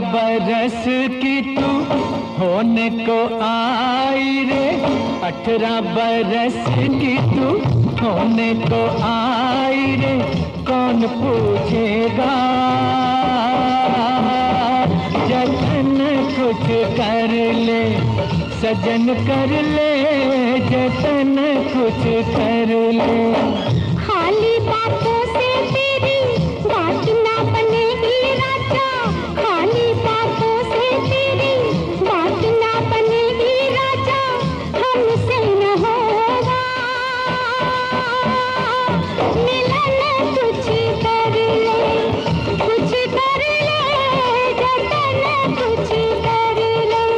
बरस की तू होने को आई रे, 18 बरस की तू होने को आई रे, कौन पूछेगा जतन कुछ कर ले, सजन कर ले जतन कुछ कर ले। खाली बातों से तेरी बात ना बनेगी राजा, खाली बातों से तेरी बात ना बनेगी राजा, हमसे न होगा मिलन, कुछ कर ले, कुछ कर ले जतन कुछ कर ले।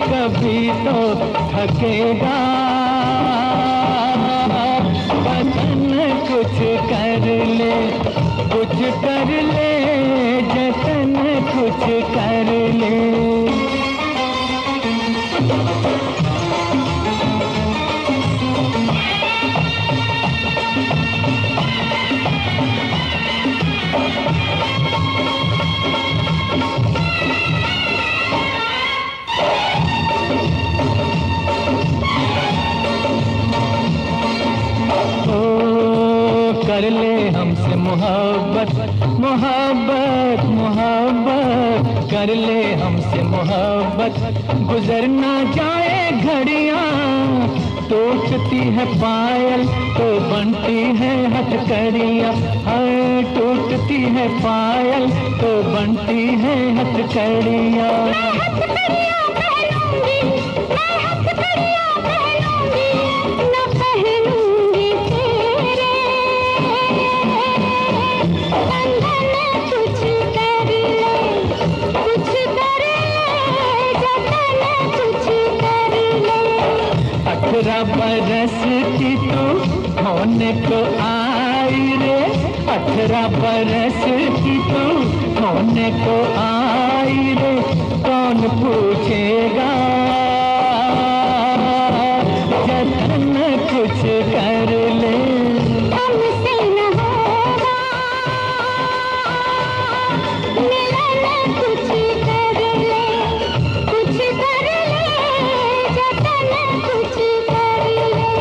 कभी तो थकेगा बदन, कुछ कर ले, कुछ कर ले जतन कुछ कर ले। कर ले हमसे मोहब्बत, मोहब्बत, मोहब्बत, कर ले हमसे मोहब्बत, गुजर ना जाए घड़ियां, टूटती है पायल तो बनती है हथकड़ियां, हर टूटती है पायल तो बनती है हथकड़ियां। बरस की तू होने को आई रे, 18 बरस की तू होने को आई रे, कौन पूछेगा जतन कुछ कर ले। हमसे न होगा मिलन, कुछ कर ले, कुछ कर ले जतन कुछ कर ले।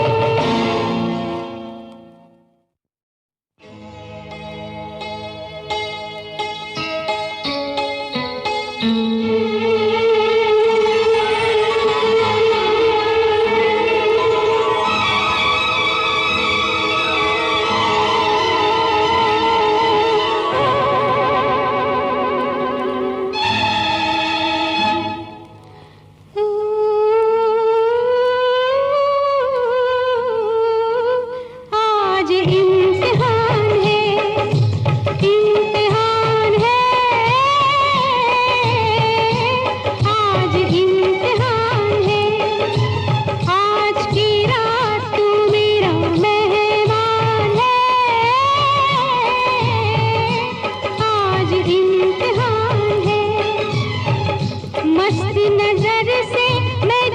मस्त नजर से मैं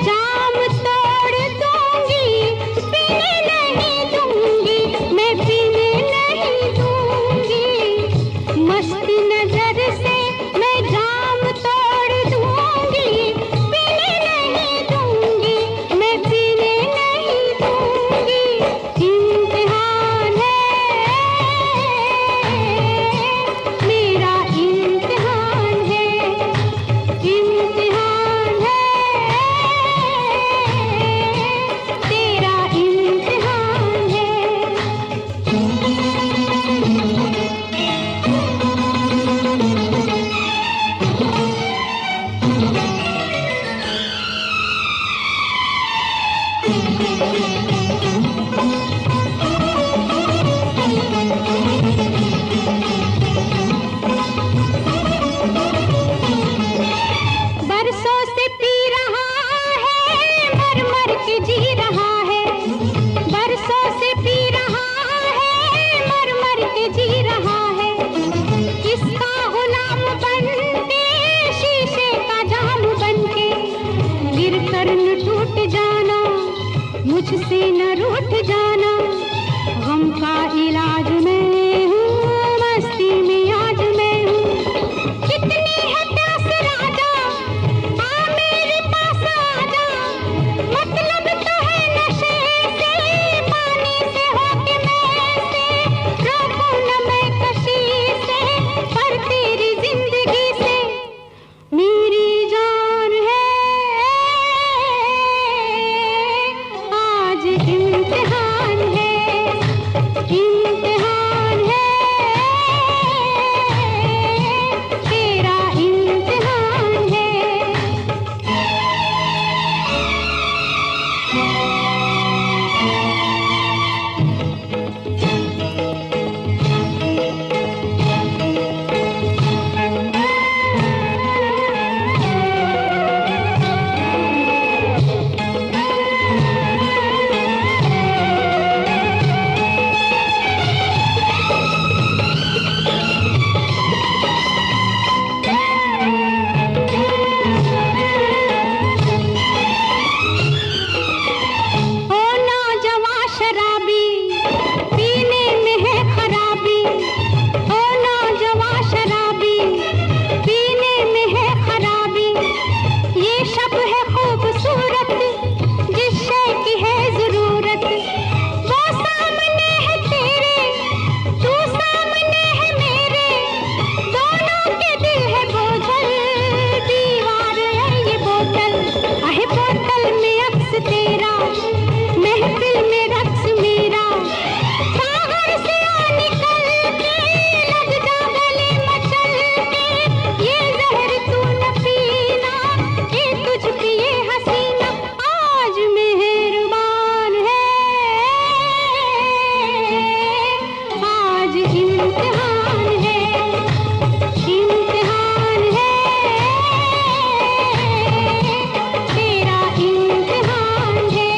से न रूठ जाना, गम का इलाज मैं हूँ, मस्ती में आज मैं हूँ। कितनी है प्यास राजा, आ मेरे पास आजा, मतलब तो है नशे से, पानी से होके मैं से, रोकूं न मैं कशी से, पर तेरी जिंदगी से मेरी जान है। आज इम्तिहान है, इम्तिहान है, तेरा इम्तिहान है। ओ नौजवां शराबी, पीने में है खराबी, ओ नौजवां शराबी, पीने में है खराबी। ये शब है खूबसूरत, जिस शय की है जरूरत, वो सामने है तेरे, तू सामने है मेरे, दोनों के दिल है बोझल, दीवार है ये बोतल, आहे बोतल में अक्स तेरा, महफिल में रक्स मेरा, सागर से आ निकल के, लग जा गले मचल के, ये जहर तू न पीना, ये तुझ पे ये हसीना, आज मेहरबान है, आज इम्तिहान है, इम्तिहान है, तेरा इम्तिहान है।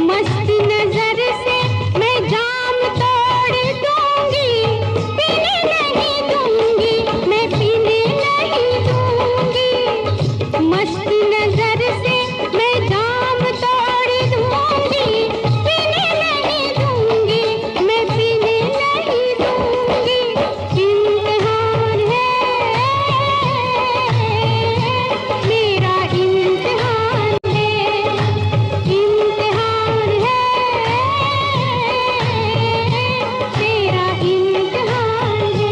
मस्त नजर से मैं जाम तोड़ दूंगी, पीने नहीं दूंगी, मैं पीने नहीं दूंगी। मस्त नजर से मैं जाम तोड़ दूंगी, पीने नहीं दूंगी, मैं पीने नहीं दूंगी। इम्तिहान है, मेरा इम्तिहान है, इम्तिहान है, तेरा इम्तिहान है।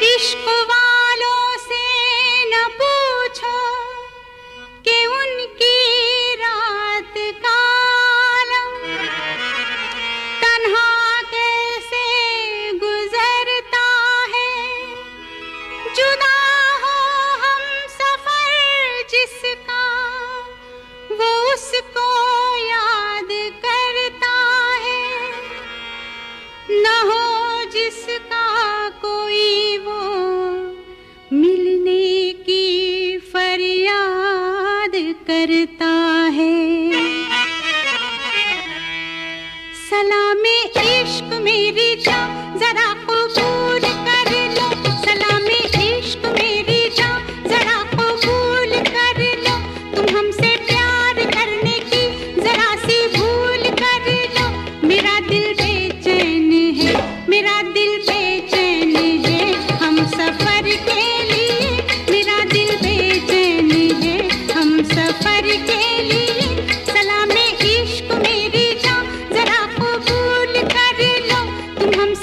इश्क वालों से न पूछो कि उनकी रात का आलम, तन्हा कैसे गुजरता है, जुदा हो हम सफर जिसका, वो उसको याद करता है, न हो जिसका कोई वो मिलने की फरियाद करता है। सलामे इश्क मेरी जान जरा कबूल कर लो, सलामे इश्क मेरी जान जरा कबूल कर लो, तुम हमसे प्यार करने की जरा सी भूल कर लो। मेरा दिल बेचैन है, मेरा दिल बेचैन है, हम सफर के लिए, मेरा दिल बेचैन है, हम सफर के लिए। सलामे इश्क मेरी जान जरा कबूल कर लो, तुम हमसे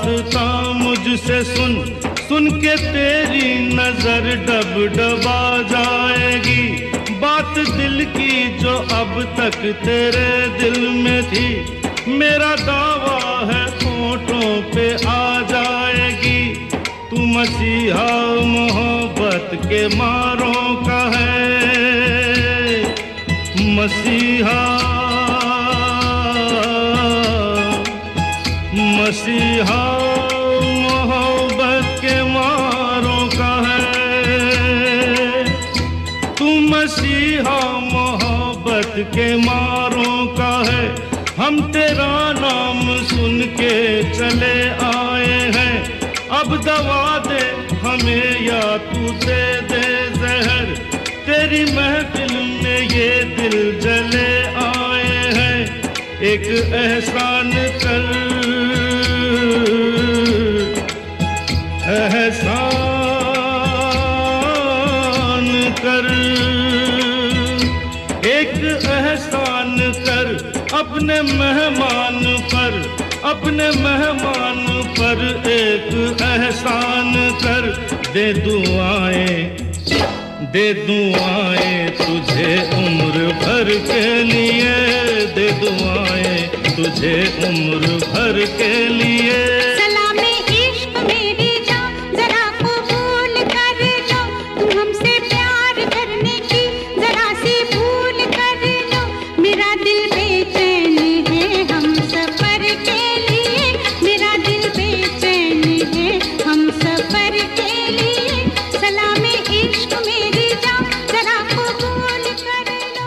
दास्तां मुझसे सुन, सुन के तेरी नजर डब डबा जाएगी। बात दिल की जो अब तक तेरे दिल में थी, मेरा दावा है होठों पे आ जाएगी। तू मसीहा मोहब्बत के मारों का है, मसीहा मसीहा मोहब्बत के मारों का है। तू मसीहा मोहब्बत के मारों का है। हम तेरा नाम सुन के चले आए हैं, अब दवा दे हमें या तू दे दे जहर। तेरी महफिल में ये दिल जले आए हैं, एक एहसान कर, एहसान कर, एक एहसान कर अपने मेहमान पर, अपने मेहमान पर एक एहसान कर। दे दुआएं, दे दुआएं तुझे उम्र भर के लिए, दे दुआएं तुझे उम्र भर के लिए। सलामे इश्क मेरी जान जरा कबूल कर लो, तुम हमसे प्यार करने की जरा सी भूल कर लो। मेरा दिल बेचैन है हम सफर के लिए, मेरा दिल बेचैन है हम सफर के लिए। सलामे इश्क मेरी जान जरा कबूल कर लो।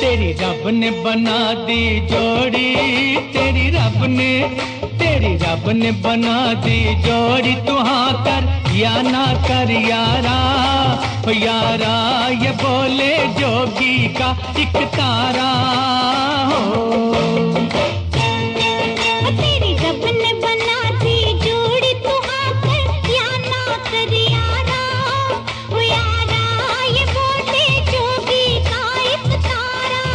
तेरी रब ने बना दी जोड़ी, तेरी रब ने बना दी जोड़ी। तू हाँ कर या ना कर यारा, ओ यारा ये बोले जोगी का एक तारा हो। तेरी रब ने बना दी जोड़ी, तू हाँ कर या ना कर यारा, ओ यारा ये बोले जोगी का एक तारा।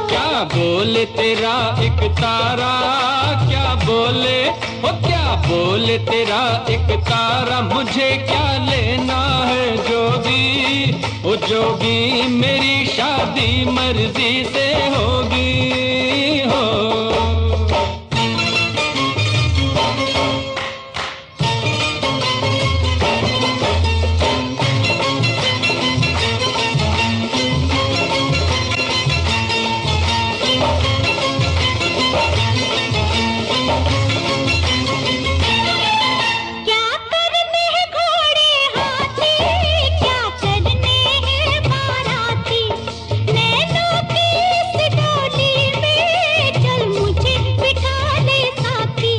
क्या बोले तेरा एक तारा, क्या बोले ओ क्या बोले तेरा एक तारा। मुझे क्या लेना है जोगी, ओ जोगी मेरी शादी मर्जी से होगी हो। क्या करने हैं घोड़े हाथी, क्या करने हैं बाराती, नैनों की इस डोली में चल मुझे बिठा ले साथी।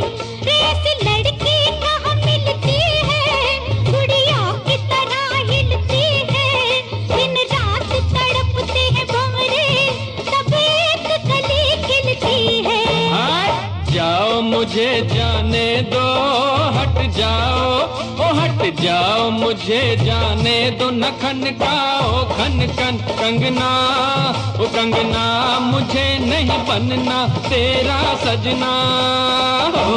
रेस लड़की कहाँ मिलती है, गुड़िया की तरह हिलती है। दिन रात तड़पते हैं भंवरे, तब एक कली खिलती है। जाओ मुझे जाने दो, हट जाओ ओ हट जाओ मुझे जाने दो। न खनकाओ खन खन कंगना, ओ कंगना मुझे नहीं बनना तेरा सजना हो।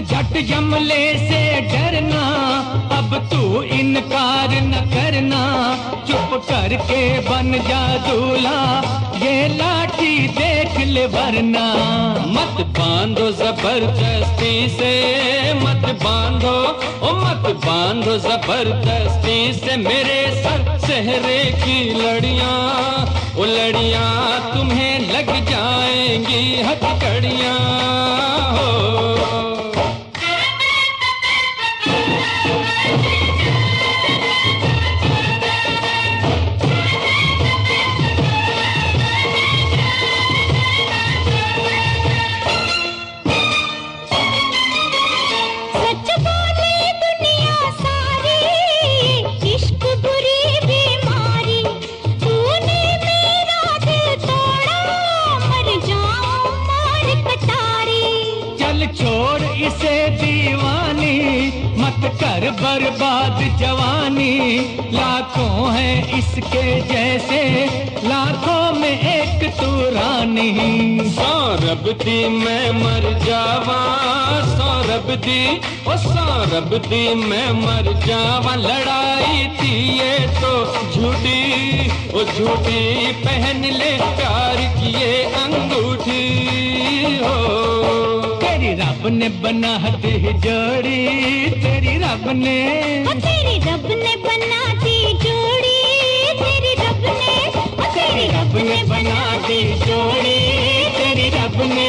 झट जमले से डरना, अब तू इनकार न करना, चुप करके बन जा दूल्हा, ये लाठी देख ले वरना। मत बांधो जबरदस्ती से, मत बांधो ओ मत बांधो जबरदस्ती से मेरे सर सेहरे की लड़ियां, ओ लड़ियां तुम्हें लग जाएंगी हथकड़ियां हो। छोड़ इसे दीवानी, मत कर बर्बाद जवानी, लाखों हैं इसके जैसे, लाखों में एक तू रानी। सौरभ दी मैं मर जावा, सौरभ दी ओ सौरभ दी मैं मर जावा, लड़ाई थी ये तो झूठी, ओ झूठी पहन ले प्यार की ये अंगूठी हो। तेरी रब ने बना दी जोड़ी, तेरी रब ने, तेरी रब ने बना दी जोड़ी, तेरी रब ने, तेरी रब ने बना दी जोड़ी, तेरी रब ने।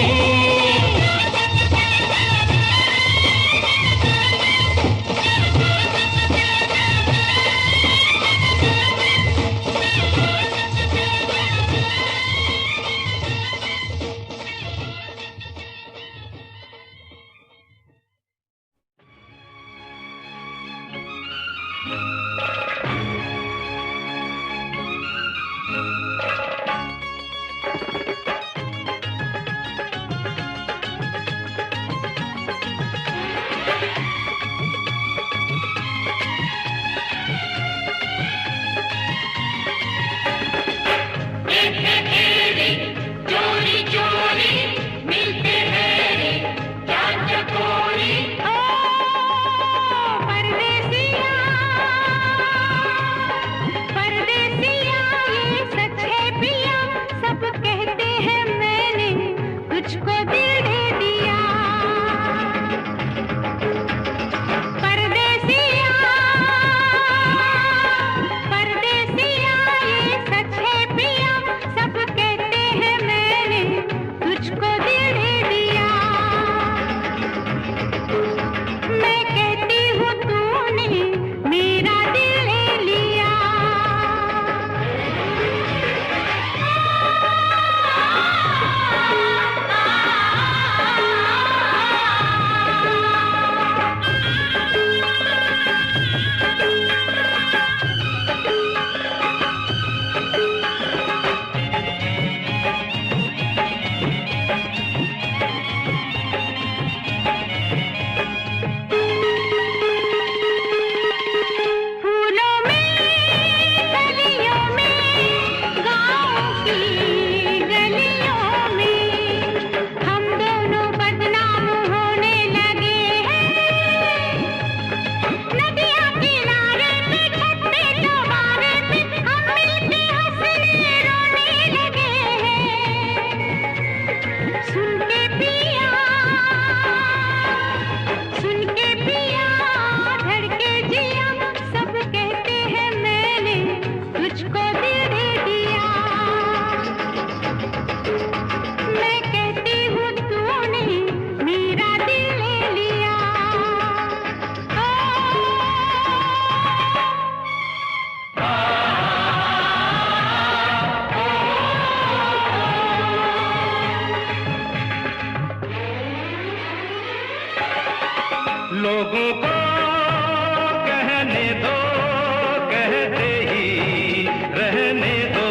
लोगों को कहने दो, कहते ही रहने दो,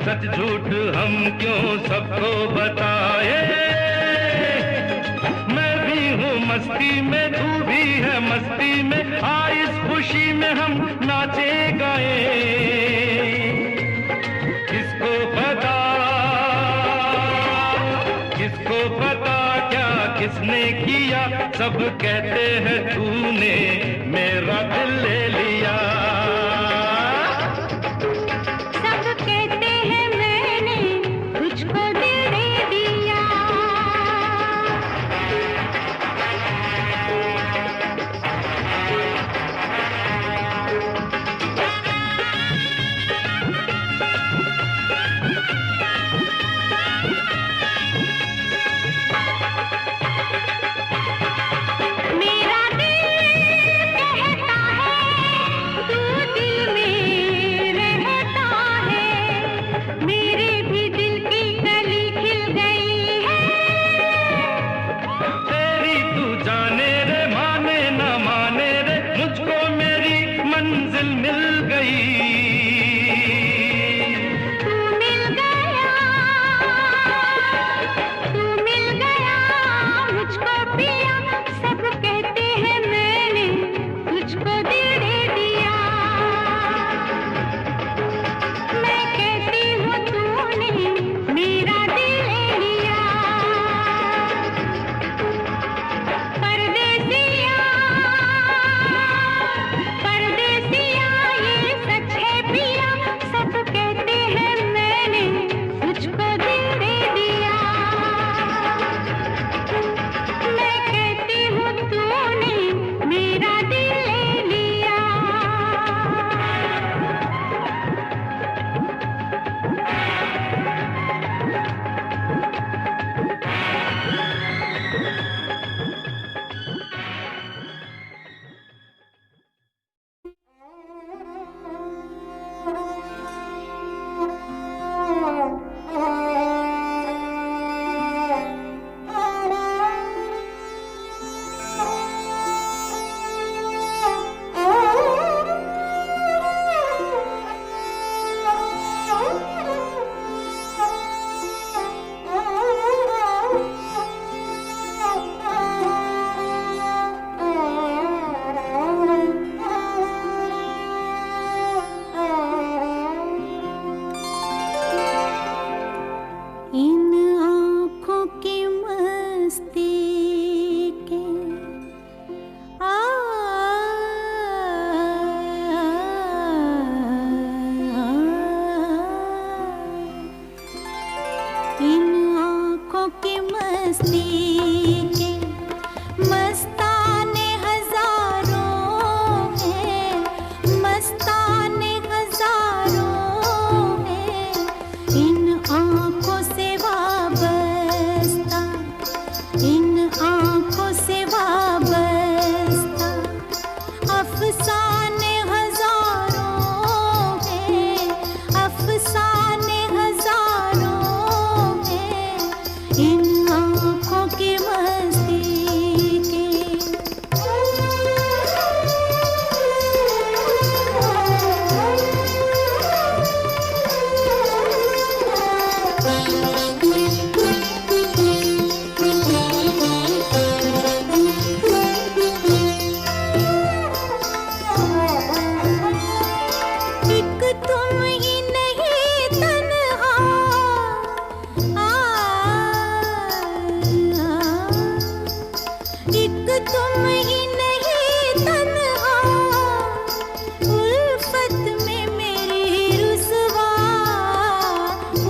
सच झूठ हम क्यों सबको बताए। मैं भी हूँ मस्ती में, तू भी है मस्ती में, आ इस खुशी में हम नाचे गाए। किसको पता क्या किसने किया। पिया, सब कहते हैं तूने मेरा दिल ले लिया। सब कहते हैं मैंने तुझको दिल दे दिया। मेरा दिल कहता है तू दिल में रहता है, मेरे भी दिल की कली खिल गई है। तेरी तू जाने रे, माने न माने रे, मुझको मेरी मंजिल मिल गई। तू मिल गया मुझको पिया, सब कहते हैं मैंने तुझको दिल दे दिया। मैं कहती हूँ तूने मेरा दिल ले लिया। परदेसिया परदेसिया ये सच है पिया, सब कहते हैं मैंने तुझको दिल दे दिया। मैं कहती हूँ तूने मेरा दिल ले लिया। इन आँखों की मस्ती के इन आँखों की मस्ती के मस्ताने हजारों हैं, मस्ताने हजारों हैं। इन आँखों से वाबस्ता, इन आँखों से वाबस्ता अफसाने हजारों हैं, अफसाने हजारों हैं। इन आँखों की मस्ती के एक तुम ही नहीं तन्हा, एक तुम ही नहीं तन्हा, उल्फत में मेरी रुसवा,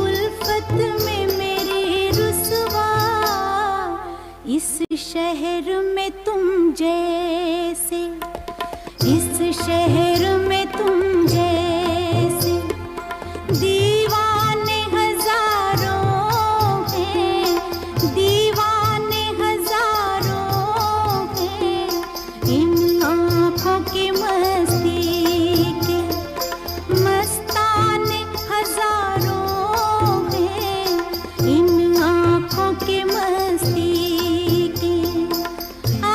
उल्फत में मेरी रुसवा। इस शहर में तुम जैसे, इस शहर में तुम जैसे दीवाने हजारों हैं, दीवाने हजारों हैं। इन आँखों की मस्ती के मस्ताने हजारों हैं। इन आँखों की मस्ती के आ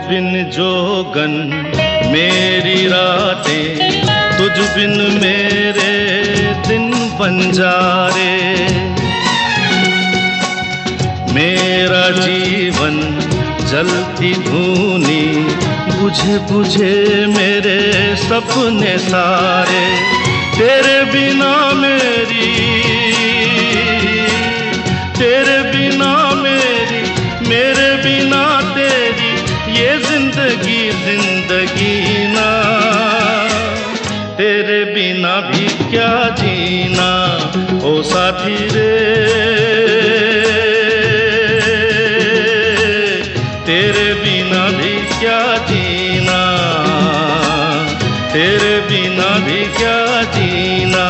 बिन जोगन मेरी रातें, तुझ बिन मेरे दिन बंजारे। मेरा जीवन जलती धूनी, बुझे बुझे मेरे सपने सारे। तेरे बिना मेरी, तेरे बिना मेरी, मेरे बिना तेरी, ये जिंदगी जिंदगी ना। तेरे बिना भी क्या जीना ओ साथी रे। तेरे बिना भी क्या जीना, तेरे बिना भी क्या जीना,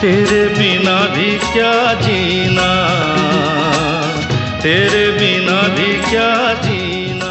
तेरे बिना भी क्या जीना, तेरे बिना भी क्या जीना।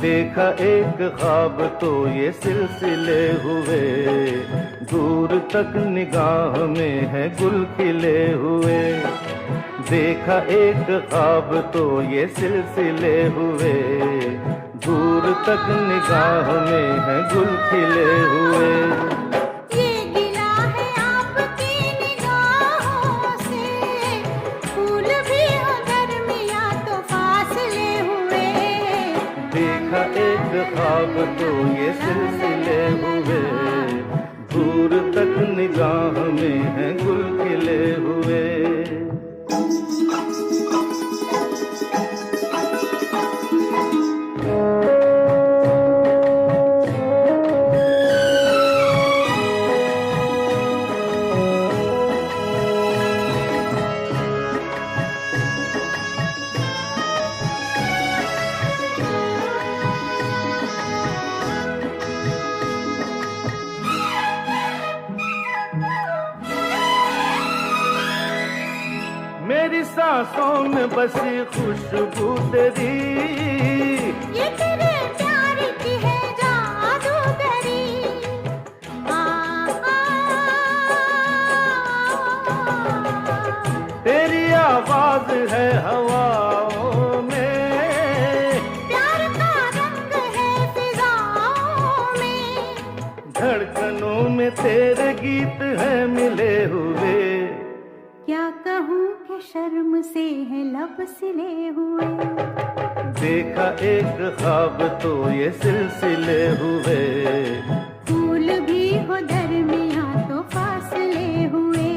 देखा एक ख्वाब तो ये सिलसिले हुए, दूर तक निगाह में है गुल खिले हुए। देखा एक ख्वाब तो ये सिलसिले हुए, दूर तक निगाह में है गुल खिले हुए। एक ख्वाब तो ये सिलसिले हुए, दूर तक निगाह में है गुल खिले हुए। मेरी सांसों में बसी खुशबू तेरी, ये तेरे प्यार की है जादूगरी। तेरी आवाज है हवाओं में, प्यार का रंग है फिजाओं में। धड़कनों में तेरे गीत है मिले हुए। क्या कहूँ कि शर्म से है लब सिले हुए। देखा एक ख्वाब तो ये सिलसिले हुए, फूल भी हो दरमियां तो फासले हुए।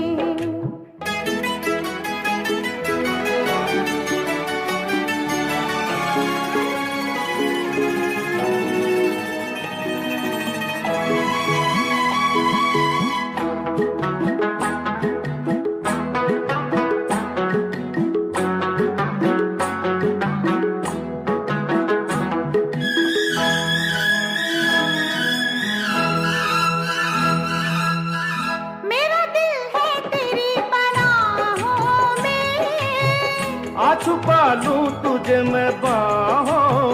छुपा लूं तुझे मैं बाहों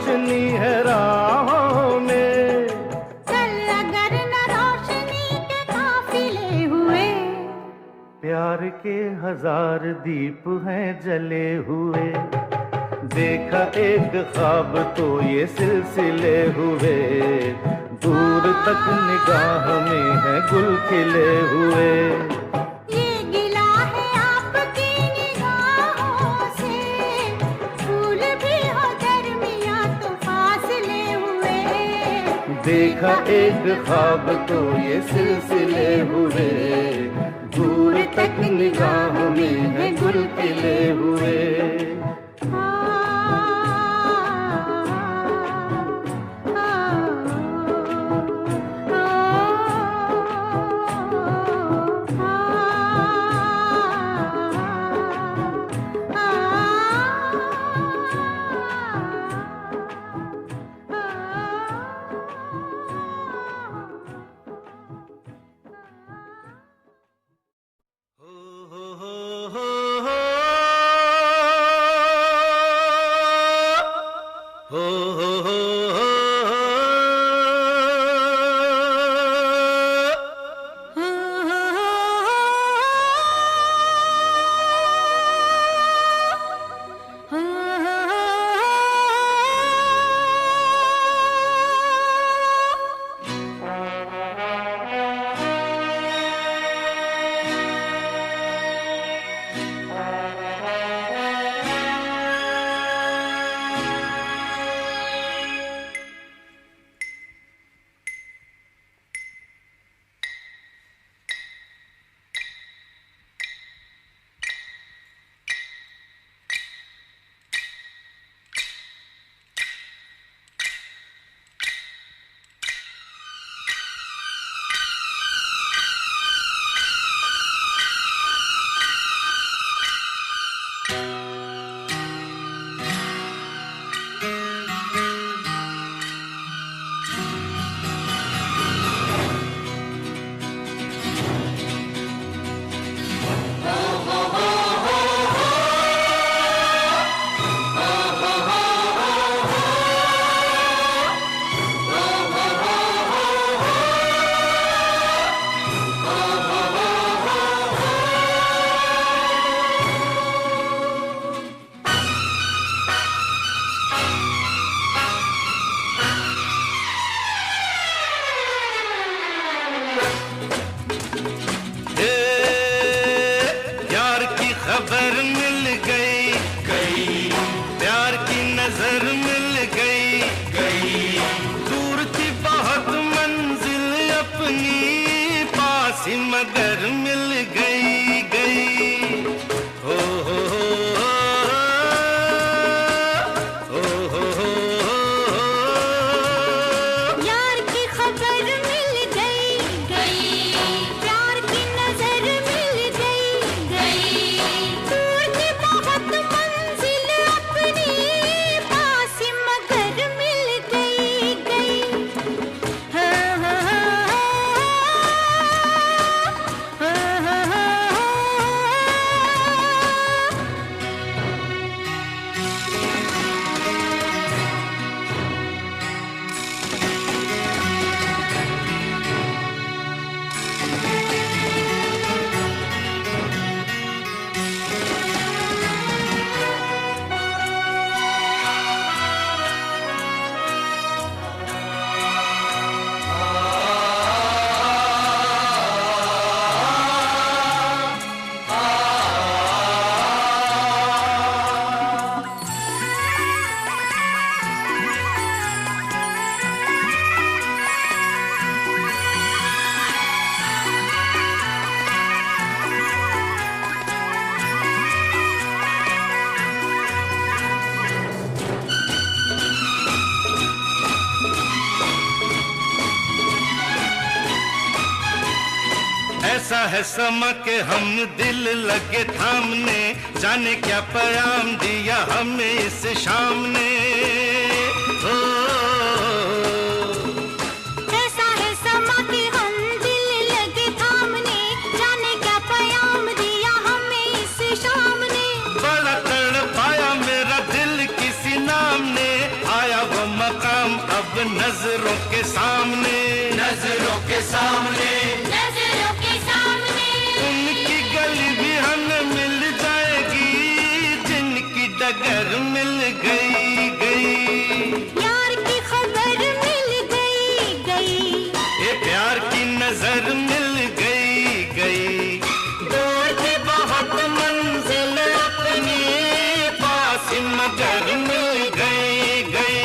रोशनी है राहों में। चल अगर न रोशनी के काफिले हुए, प्यार के 1000 दीप हैं जले हुए। देखा एक ख्वाब तो ये सिलसिले हुए, दूर तक निगाह में है गुल खिले हुए। ये गिला है आपकी निगाहों से, फूल भी हो दरमियां तो फासले हुए। देखा एक ख्वाब तो ये सिलसिले हुए, दूर तक निगाह में है गुल खिले हुए। ऐसा है समा के हम दिल लगे थामने, जाने क्या पैगाम दिया हमें इस शाम ने। ऐसा है समा के हम दिल लगे थामने, जाने क्या पैगाम दिया हमें इस शाम ने। बड़ा तड़पाया मेरा दिल किसी नाम ने, आया वो नजरों के सामने, नजरों के सामने, नजरों के सामने उनकी गली भी हमें मिल जाएगी, जिनकी डगर मिल गई गई। यार की खबर मिल गई गई, ये प्यार की नजर मिल गई गई। दूर थी बहुत मंजिल अपनी, पास मगर मिल गई गई।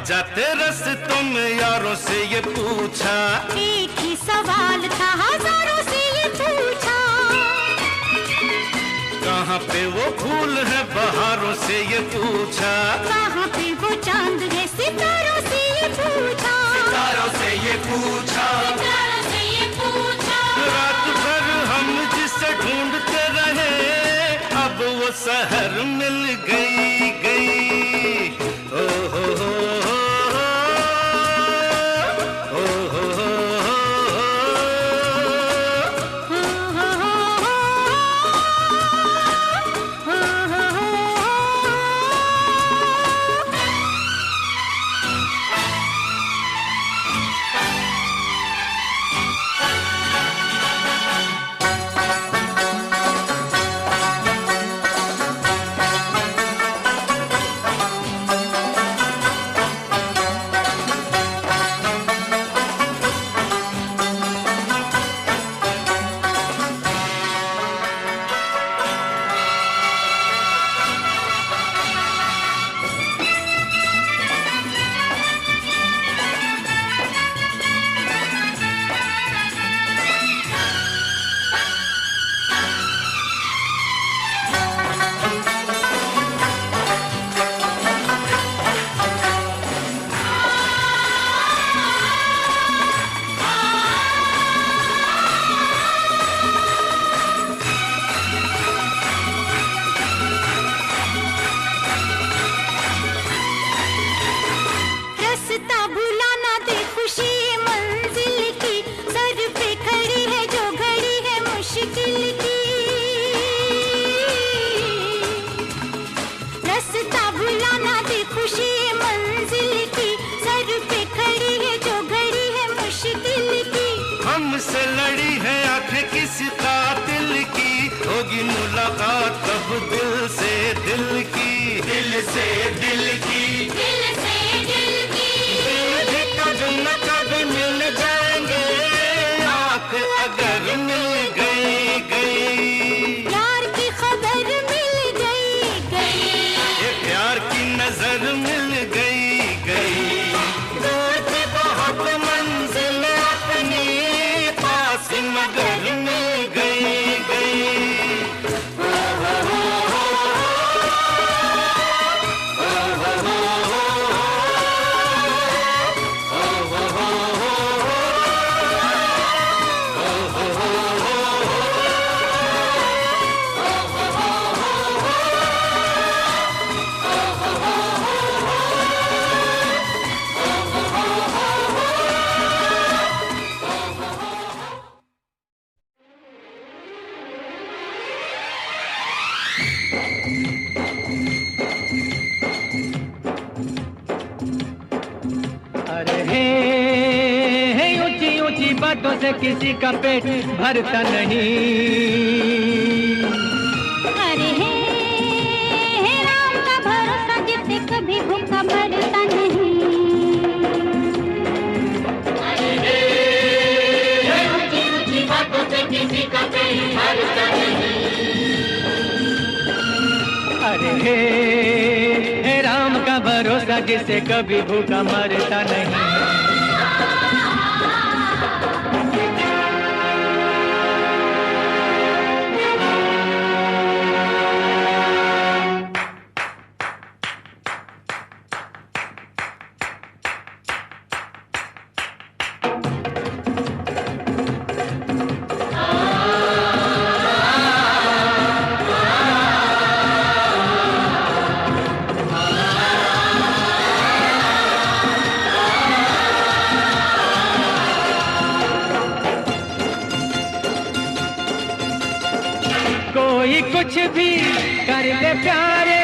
जाते रस्तों में यारों से ये पूछा, एक ही सवाल था हजारों से ये पूछा। कहाँ पे वो फूल है बहारों से ये पूछा, कहाँ पे वो चांद है सितारों से ये पूछा। सितारों से ये पूछा, सितारों से ये पूछा। रात भर हम जिसे ढूंढते रहे, अब वो शहर मिल गई गई। ओ हो हमसे लड़ी है आंखें किसी कातिल की, होगी मुलाकात कब दिल से दिल की, दिल से दिल की, दिल से दिल की। दिल भी कब न कब मिल जाएंगे, आंख अगर मिल गई गई। यार की खबर मिल गई गई, ये प्यार की नजर मिल गई गई। दूर थी बहुत मंजिल अपनी, पास मगर मिल गई गई। बातों से किसी का पेट भरता नहीं। अरे हे राम का भरोसा जिससे कभी भूखा मरता नहीं। अरे हे ऊंची ऊंची बातों से हे राम का भरोसा जिसे कभी भूखा मरता नहीं। कोई कुछ भी कर ले प्यारे,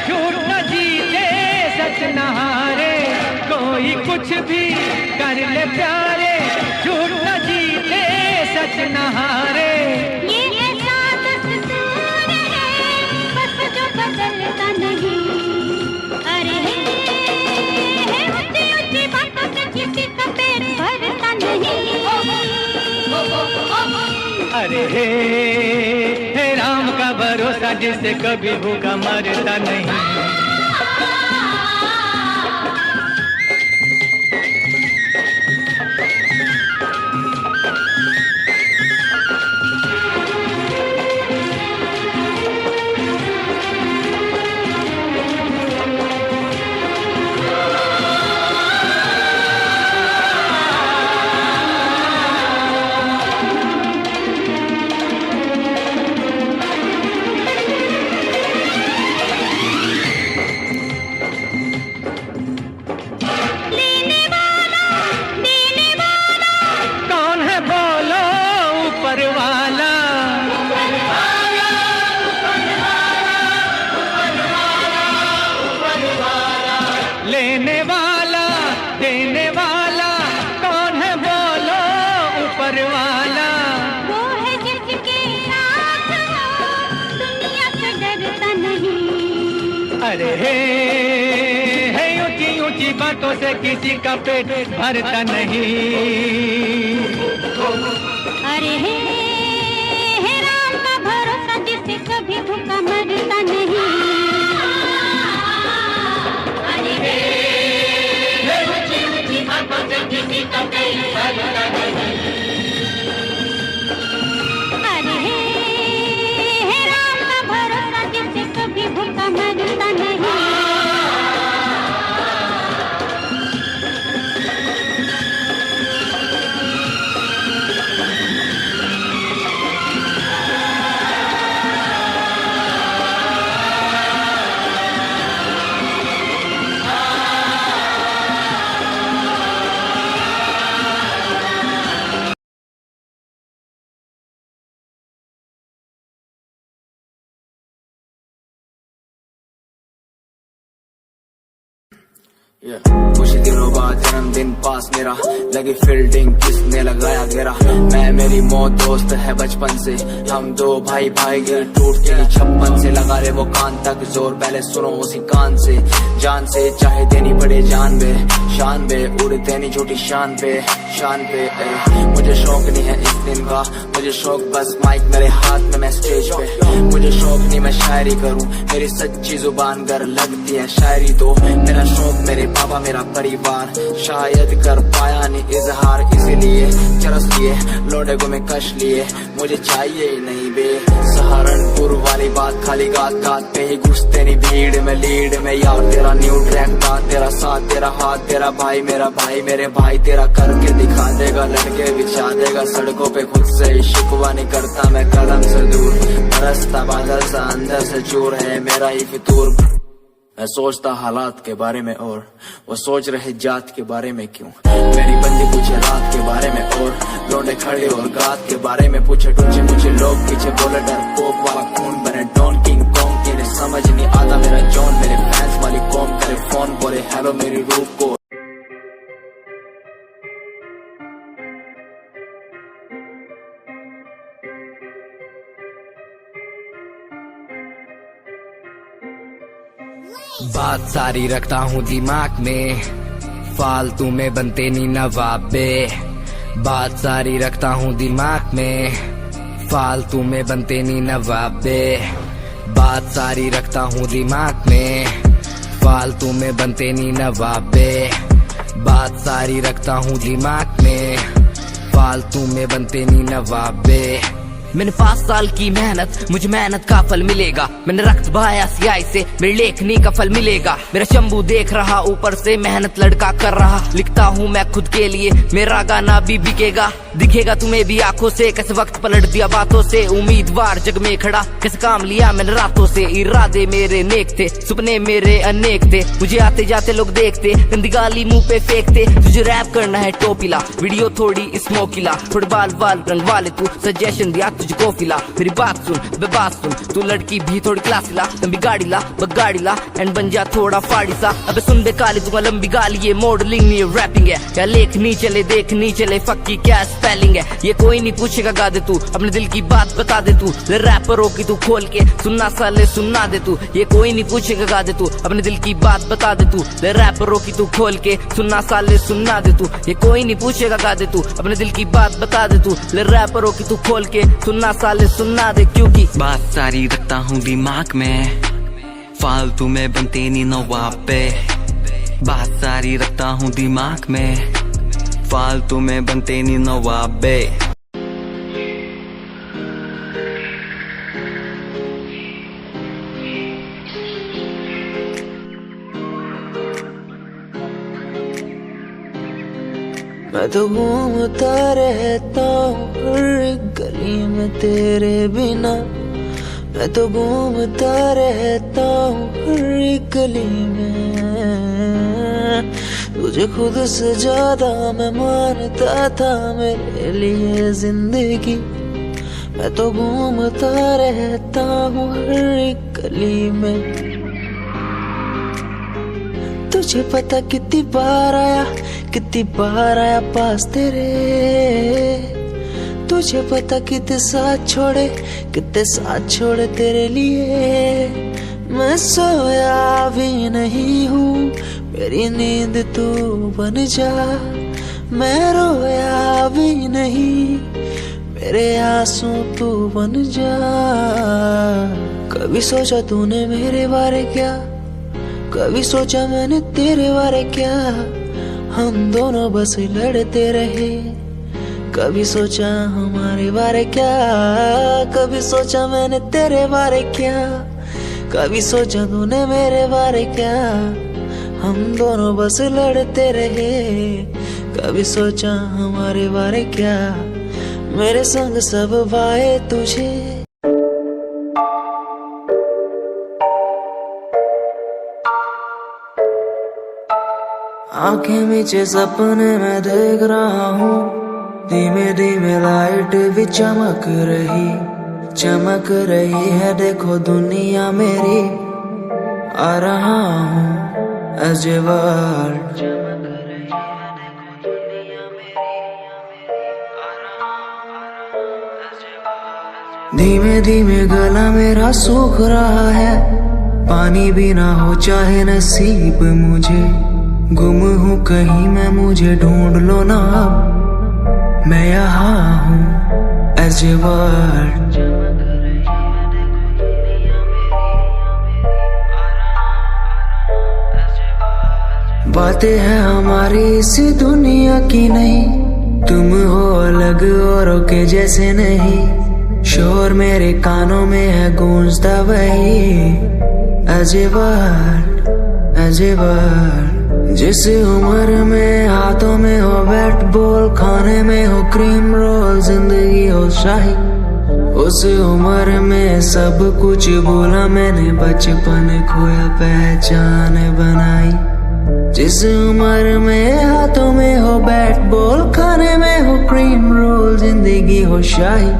झूठ न जीते सच न हारे। कोई कुछ भी कर ले प्यारे, झूठ न जीते सच न हारे। ये ऐसा दस्तूर है बस जो बदलता नहीं। अरे ऊंची ऊंची बातों से किसी का पेट भरता नहीं। अरे हे राम का भरोसा जिसे कभी भूखा मरता नहीं। लेने वाला देने वाला कौन है बोलो ऊपर वाला। वो है जिसके साथ हो दुनिया से डरता नहीं। अरे हे ऊंची ऊंची बातों से किसी का पेट भरता नहीं। अरे हे राम का भरोसा जिसे कभी भूखा मरता नहीं। अरे हे राम का भरोसा जिसे कभी भूखा मरता नहीं। कुछ दिनों बाद जन्मदिन पास मेरा, लगी फील्डिंग किसने लगाया घेरा। मैं मेरी मौत दोस्त है बचपन से, हम दो भाई भाई गिर टूट के 56 से। लगा रे वो कान तक जोर, पहले सुनो उसी कान से। जान से चाहे देनी पड़े जान बे, शान बे उड़ते नहीं झूठी शान पे मुझे शौक नहीं है इस दिन का, मुझे शौक बस माइक मेरे हाथ में मैं स्टेज पे। मुझे शौक नहीं मैं शायरी करूं, मेरी सच्ची जुबान गर लगती है शायरी तो। मेरा शौक मेरे पापा मेरा परिवार, शायद कर पाया नहीं इजहार, इसीलिए चरस लिए लोडे को मैं कश लिए। मुझे चाहिए ही नहीं बे सहारनपुर वाली बात, खाली गात गात पे ही घुसते नहीं भीड़ में लीड में। यार तेरा न्यू ट्रैक था, तेरा साथ तेरा हाथ, तेरा भाई मेरा भाई मेरे भाई तेरा करके दिखा देगा, लड़के बिछा देगा सड़कों पे। खुद से ही शिकवा नहीं करता मैं कदम से दूर, बरसता बादल सा अंदर से चूर है मेरा ही फितूर। मैं सोचता हालात के बारे में और वो सोच रहे जात के बारे में क्यों। मेरी बंदी पूछे रात के बारे में और लौटे खड़े और गात के बारे में पूछे। टूचे मुझे लोग पीछे बोले डर पोक वाला खून बने डॉन किंग कॉन्ग, इन्हें समझ नहीं आता मेरा जॉन। मेरे फैंस वाली कॉम करे फोन बोले हेलो मेरी रूप को। बात सारी रखता हूँ दिमाग में, फालतू में बनते नहीं नवाबे। बात सारी रखता हूँ दिमाग में, फालतू में बनते नहीं नवाबे। बात सारी रखता हूँ दिमाग में, फालतू में बनते नहीं नवाबे। बात सारी रखता हूँ दिमाग में, फालतू में बनते नहीं नवाबे। मैंने 5 साल की मेहनत, मुझे मेहनत का फल मिलेगा। मैंने रक्त बहाया सियाही से, मेरी लेखनी का फल मिलेगा। मेरा शंभू देख रहा ऊपर से, मेहनत लड़का कर रहा। लिखता हूँ मैं खुद के लिए, मेरा गाना भी बिकेगा। दिखेगा तुम्हें भी आंखों से, कैसे वक्त पलट दिया बातों से। उम्मीदवार जग में खड़ा, कैसे काम लिया मैंने रातों से। इरादे मेरे नेक थे, सपने मेरे अनेक थे। मुझे आते जाते लोग देखते, गंदी गाली मुंह पे फेंकते। तुझे रैप करना है टोपीला, वीडियो थोड़ी स्मोकीला। थोड़े बाल रंग वाले तू, सजेशन दिया तुझको फिला। मेरी बात सुन, बे बात सुन, तू लड़की भी थोड़ी क्लासी ला। लंबी गाड़ी ला, बगाड़ी ला, एंड बन जा थोड़ा फाड़ी सा। अबे सुन बे काली, दूंगा लंबी गाली। ये मॉडलिंग नहीं है, रैपिंग है। क्या लेखनी चले, देखनी चले, फक की क्या स्पेलिंग है। ये कोई नहीं पूछेगा, गा दे तू अपने दिल की बात, बता दे तू। रैपरों की तू खोल के सुनना साले, सुनना दे तू। ये कोई नहीं पूछेगा, गा दे तू अपने दिल की बात, बता दे तू। रैपरों की तू खोल के सुनना साले, सुनना दे तू। ये कोई नहीं पूछेगा, गा दे तू अपने दिल की बात, बता दे तू। रैपरों की तू खोल के सुनना साले, सुनना दे। क्योंकि बात सारी रखता हूँ दिमाग में, फालतू में बनते नहीं नवाबे। बात सारी रखता हूँ दिमाग में, फालतू में बनते नहीं नवाबे। मैं तो घूमता रहता हूँ हर एक गली में तेरे बिना। मैं तो घूमता रहता हूँ हर एक गली में। तुझे खुद से ज्यादा मैं मानता था मेरे लिए जिंदगी। मैं तो घूमता रहता हूँ हर एक गली में। तुझे पता कितनी बार आया पास तेरे। तुझे पता कितने साथ छोड़े तेरे लिए। मैं सोया भी नहीं हूँ, मेरी नींद तू बन जा। मैं रोया भी नहीं, मेरे आंसू तू बन जा। कभी सोचा तूने मेरे बारे क्या, कभी सोचा मैंने तेरे बारे क्या। हम दोनों बस लड़ते रहे, कभी सोचा हमारे बारे क्या। कभी सोचा मैंने तेरे बारे क्या, कभी सोचा तूने मेरे बारे क्या। हम दोनों बस लड़ते रहे, कभी सोचा हमारे बारे क्या। मेरे संग सब वाए तुझे। आंखें मीचे सपने में देख रहा हूँ, धीमे धीमे लाइट भी चमक रही है। देखो दुनिया मेरी, आ रहा हूँ as a world। धीमे धीमे गला मेरा सूख रहा है, पानी भी ना हो चाहे नसीब मुझे। गुम हूँ कहीं मैं, मुझे ढूंढ लो ना अब। मैं यहाँ हूँ as a world। बातें हैं हमारी इस दुनिया की नहीं, तुम हो अलग औरों के जैसे नहीं। शोर मेरे कानों में है गूंजता वही as a world। जिस उम्र में हाथों में हो बैट बॉल, खाने में हो क्रीम रोल, जिंदगी हो शाही, उस उम्र में सब कुछ भूला मैंने, बचपन खोया पहचान बनाई। जिस उम्र में हाथों में हो बैट बॉल, खाने में हो क्रीम रोल, जिंदगी हो शाही।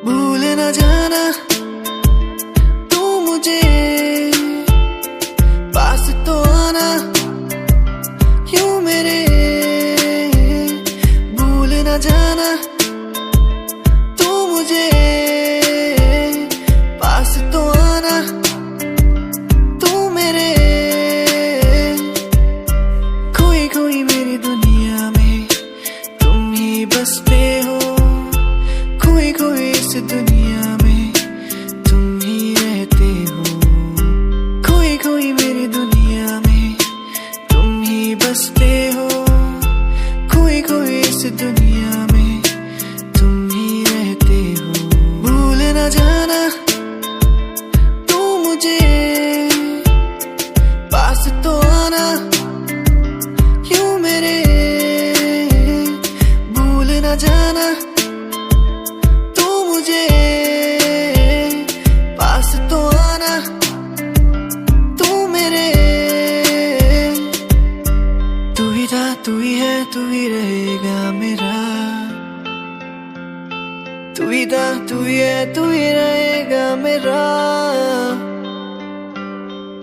भूल न जाना तू मुझे, पास तो आना क्यों मेरे। भूल न जाना तू मुझे, पास तो आना तू मेरे। बसते हो, खोई खोई इस दुनिया में तुम ही रहते हो, खोई खोई मेरी दुनिया में तुम ही बसते हो, खोई खोई इस दुनिया में तुम ही रहते हो। भूल न जाना तू मुझे, पास तो आना यूं मेरे, भूल न जाना तू मुझे, पास तो आना तू मेरे। तू ही था, तू ही है, तू ही रहेगा मेरा, तू ही था, तू ही है, तू ही रहेगा मेरा,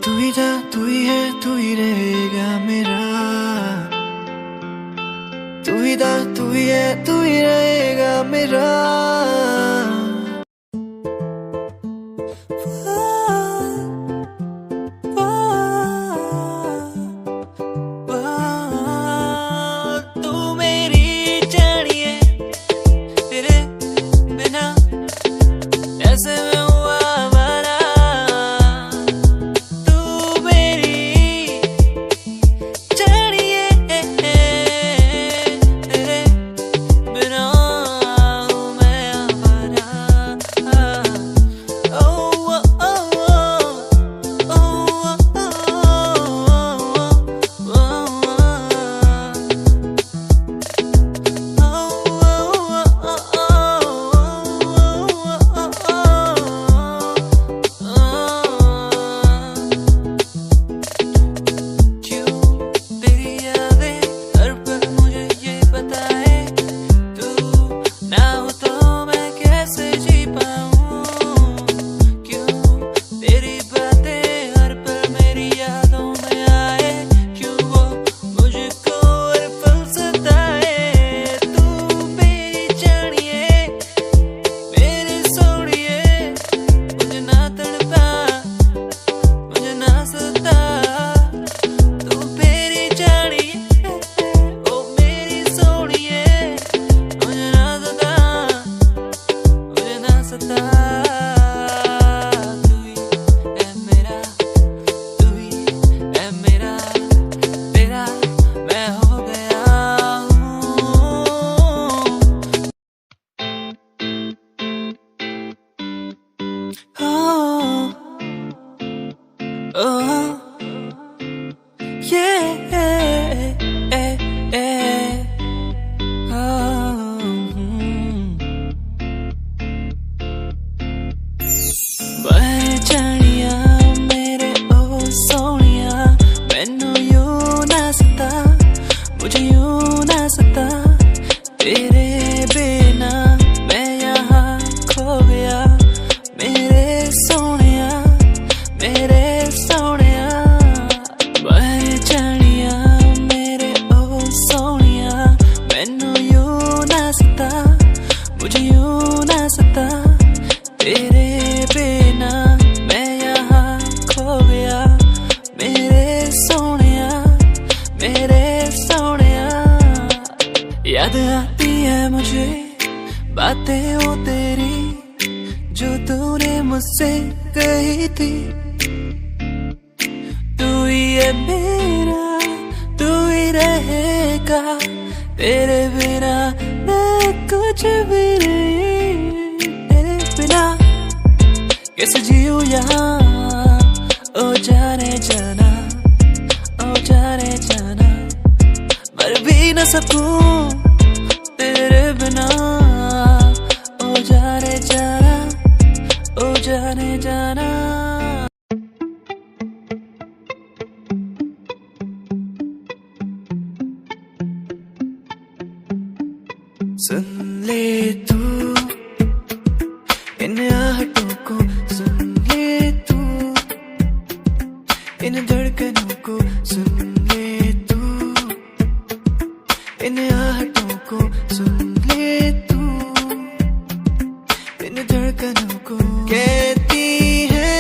तू ही था, तू ही है, तू ही रहेगा मेरा, तू ही था, तू ही है, तू ही रहेगा मेरा। तू मेरी जानिए, तेरे बिना ऐसे में हुआ आवारा, तू मेरी जानिए, तेरे बिना हूँ मैं आवारा। ओ ओ ओ ओ तेरी यादें हर पल मुझे ये बताए, तू ना हो तो मैं कैसे जी पाऊँ, क्यों तेरी बातें हर पल मेरी यादों में आए, क्यों वो मुझको हर पल सताए। तू मेरी जानिए, मेरी सोनिए, मुझे ना तड़पा, मुझे ना सता, तू मेरी जानिए, ओ मेरी सोनिए, मुझे ना सता, मुझे ना सता। तू ही है मेरा, तू ही है मेरा, तेरा मैं हो गया हूँ। Oh, yeah, मैं जानिया मेरे ओ सोनिया, मैनू यूं ना सता, मुझे यूं ना सता, तेरे बिना मैं यहाँ खो गया, मेरे सोनिया, मेरे सोनिया। मैं जानिया मेरे ओ सोनिया, मैनू यूं ना सता, मुझे यूं ना सता, तेरे बिना मैं यहाँ खो गया, मेरे सोनिया, मेरे सोनिया। याद आती है मुझे बातें वो तेरी, जो तूने मुझसे कही थी, तू ही है मेरा, तू ही रहेगा, तेरे बिना मैं कुछ भी नहीं, तेरे बिना कैसे जीऊँ यहाँ, ओ जाने जाना, ओ जाने जाना, मर भी न सकूं तेरे बिना, ओ जाने जाना, ओ जाने जाना। सुन ले तू इन आहटों को, सुन ले तू इन धड़कनों को, सुन ले तू इन आहटों को, सुन ले तू इन धड़कनों को। कहती है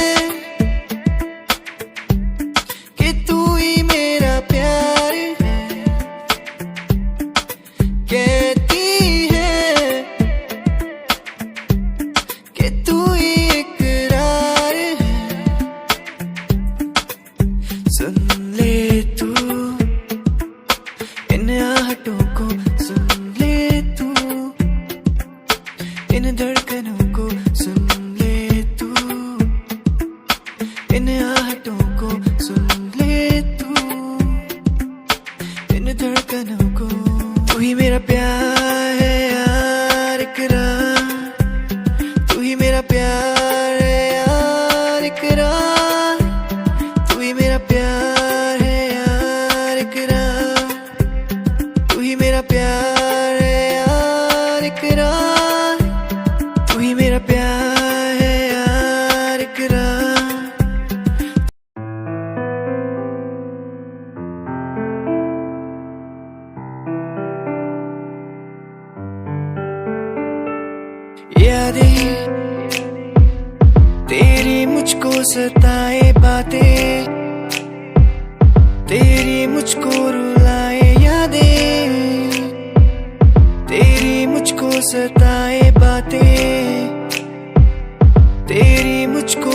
कि तू ही मेरा प्यार है, कहती है यादें तेरी मुझको सताए बातें, तेरी मुझको रुलाए यादें, तेरी मुझको सताए बातें, तेरी मुझको